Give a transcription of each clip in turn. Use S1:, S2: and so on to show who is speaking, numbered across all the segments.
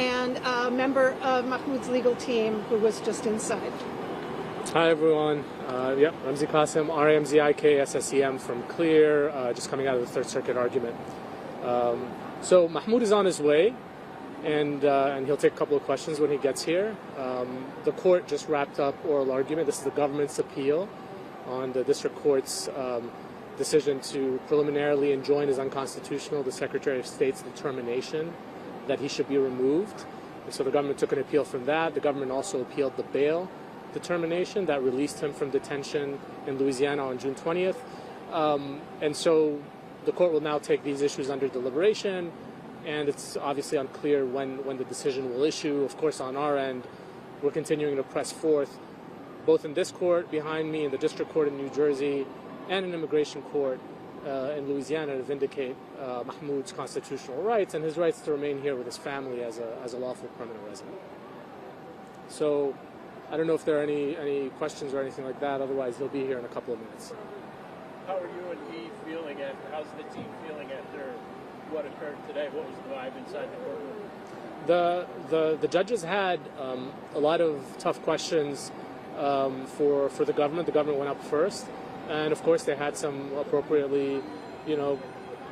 S1: and a member of Mahmoud's legal team who was just inside.
S2: Hi everyone. Ramzi Qasim, RAMZIK from Clear, just coming out of the Third Circuit argument. So Mahmoud is on his way, and he'll take a couple of questions when he gets here. The court just wrapped up oral argument. This is the government's appeal on the district court's decision to preliminarily enjoin as unconstitutional the Secretary of State's determination that he should be removed. And so the government took an appeal from that. The government also appealed the bail determination that released him from detention in Louisiana on June 20th. And so the court will now take these issues under deliberation, and it's obviously unclear when the decision will issue. Of course, on our end, we're continuing to press forth, both in this court behind me, in the district court in New Jersey, and an immigration court in Louisiana to vindicate Mahmoud's constitutional rights and his rights to remain here with his family as a lawful permanent resident. So I don't know if there are any questions or anything like that. Otherwise, he'll be here in a couple of minutes.
S3: How are you and he feeling how's the team feeling after what occurred today? What was the vibe inside the courtroom?
S2: The judges had a lot of tough questions for the government. The government went up first, and of course they had some appropriately,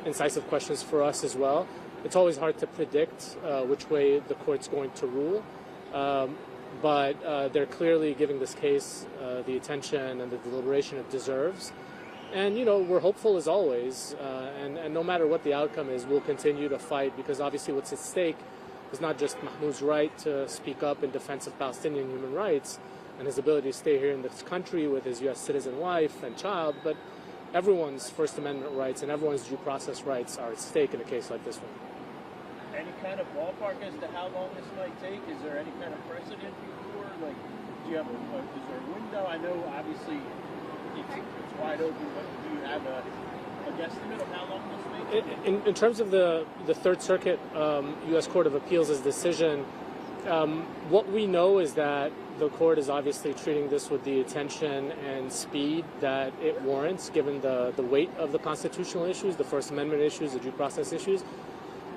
S2: incisive questions for us as well. It's always hard to predict which way the court's going to rule. But they're clearly giving this case the attention and the deliberation it deserves. And, we're hopeful as always. And no matter what the outcome is, we'll continue to fight, because obviously what's at stake is not just Mahmoud's right to speak up in defense of Palestinian human rights and his ability to stay here in this country with his U.S. citizen wife and child, but everyone's First Amendment rights and everyone's due process rights are at stake in a case like this one.
S3: Any kind of ballpark as to how long this might take? Is there any kind of precedent before? Like, do you have is there a window? I know obviously it's wide open, but do you have a guesstimate of how long this may take?
S2: In terms of the Third Circuit U.S. Court of Appeals' decision, what we know is that the court is obviously treating this with the attention and speed that it warrants, given the weight of the constitutional issues, the First Amendment issues, the due process issues.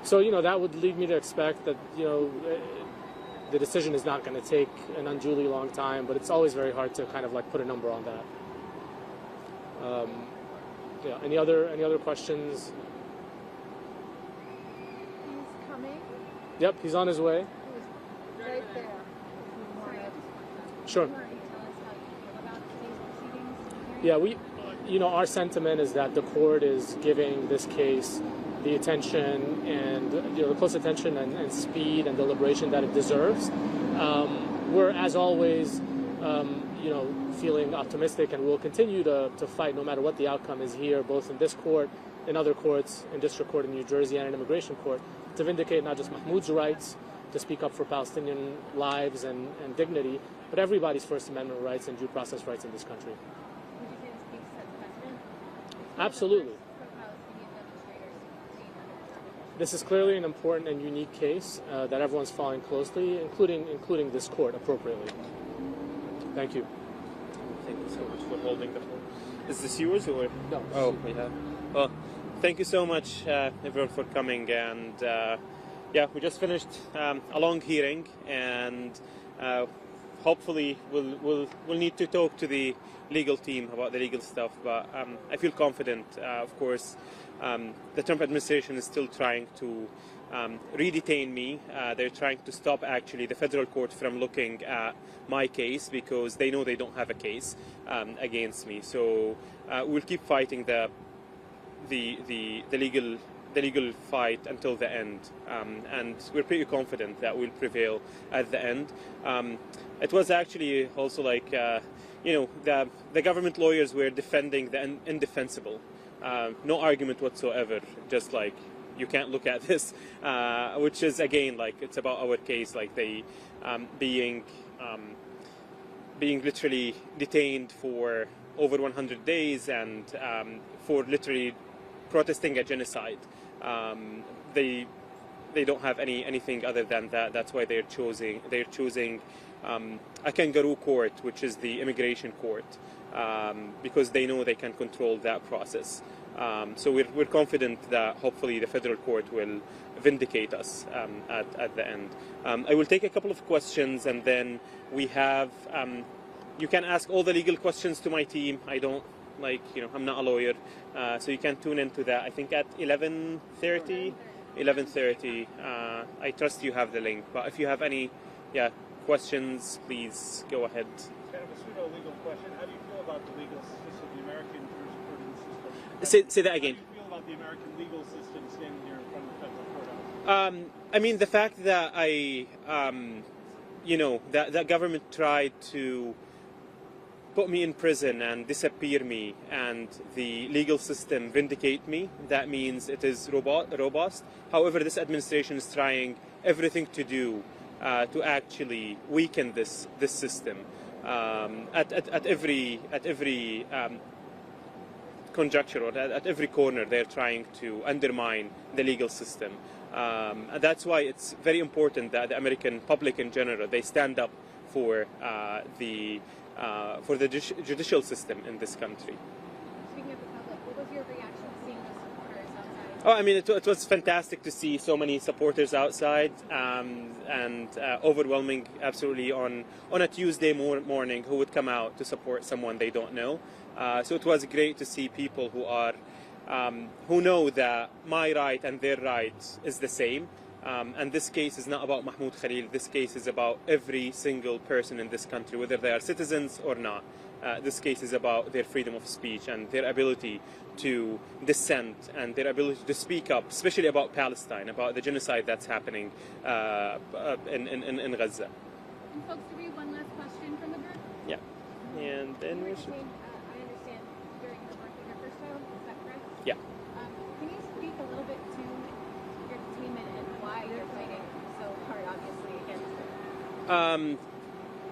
S2: So, that would lead me to expect that, the decision is not going to take an unduly long time, but it's always very hard to kind of put a number on that. Any other questions?
S1: He's coming.
S2: Yep, he's on his way.
S1: He's right there.
S2: Sure. Yeah, our sentiment is that the court is giving this case the attention and the close attention and speed and deliberation that it deserves. We're, as always, feeling optimistic, and we'll continue to fight no matter what the outcome is here, both in this court, in other courts, in district court in New Jersey, and in immigration court, to vindicate not just Mahmoud's rights to speak up for Palestinian lives and dignity, but everybody's First Amendment rights and due process rights in this country.
S4: Would you say this case sets precedent?
S2: Absolutely.
S4: This
S2: is clearly an important and unique case that everyone's following closely, including this court appropriately. Thank you.
S5: Thank you so much for holding the phone. Is this yours or?
S2: No.
S5: Oh, yeah. Well, thank you so much, everyone, for coming. And we just finished a long hearing, and hopefully we'll need to talk to the legal team about the legal stuff. But I feel confident. Of course, the Trump administration is still trying to re-detain me. They're trying to stop actually the federal court from looking at my case because they know they don't have a case against me. So we'll keep fighting the legal fight until the end, and we're pretty confident that we'll prevail at the end. It was actually also the government lawyers were defending the indefensible. No argument whatsoever, just you can't look at this, which is again it's about our case, they being literally detained for over 100 days and for literally protesting a genocide. They don't have anything other than that. That's why they're choosing a kangaroo court, which is the immigration court, because they know they can control that process. So we're confident that hopefully the federal court will vindicate us at the end. I will take a couple of questions, and then we have, you can ask all the legal questions to my team. I don't, I'm not a lawyer, so you can tune into that. I think at 11:30. I trust you have the link, but if you have any questions, please go ahead.
S3: Kind of a pseudo-legal question. How do you feel about the legal system, the American jurisprudence system?
S5: Say that again.
S3: How do you feel about the American legal system standing here in front of the federal courthouse?
S5: I mean, the fact that that government tried to put me in prison and disappear me, and the legal system vindicate me, that means it is robust. However, this administration is trying everything to do to actually weaken this system at every conjecture, or at every corner. They're trying to undermine the legal system. That's why it's very important that the American public in general, they stand up for the judicial system in this country.
S4: Speaking of the public, what was your reaction to seeing those supporters outside?
S5: Oh, I mean, it was fantastic to see so many supporters outside, and overwhelming, absolutely, on a Tuesday morning, who would come out to support someone they don't know. So it was great to see people who know that my right and their right is the same. And this case is not about Mahmoud Khalil. This case is about every single person in this country, whether they are citizens or not. This case is about their freedom of speech and their ability to dissent and their ability to speak up, especially about Palestine, about the genocide that's happening in Gaza.
S4: And folks, to read one last question from the group.
S5: Yeah. And then we should...
S4: I understand during the birth of your first child, is that correct?
S5: Yeah.
S4: Can you speak a little bit to your team and why you're fighting so hard, obviously, against it?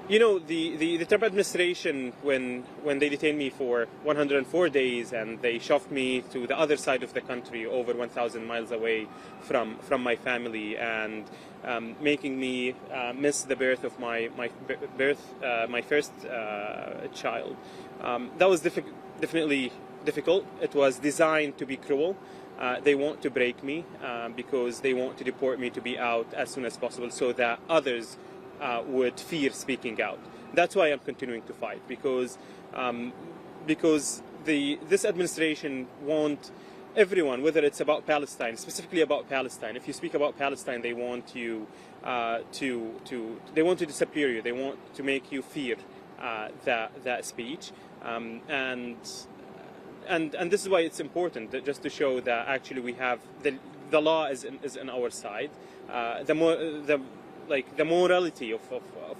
S5: The Trump administration, when they detained me for 104 days and they shoved me to the other side of the country, over 1,000 miles away from my family, and making me miss the birth of my first child, that was definitely difficult. It was designed to be cruel. They want to break me because they want to deport me to be out as soon as possible, so that others would fear speaking out. That's why I'm continuing to fight, because this administration want everyone, whether it's about Palestine, specifically about Palestine. If you speak about Palestine, they want you they want to disappear you. They want to make you fear that speech, and this is why it's important, that just to show that actually we have the law is in our side. The morality of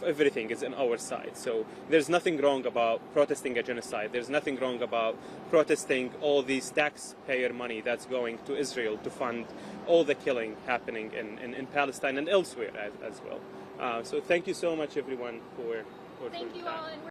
S5: everything is in our side. So there's nothing wrong about protesting a genocide. There's nothing wrong about protesting all these taxpayer money that's going to Israel to fund all the killing happening in Palestine and elsewhere as well. So thank you so much, everyone, for
S4: Thank you all.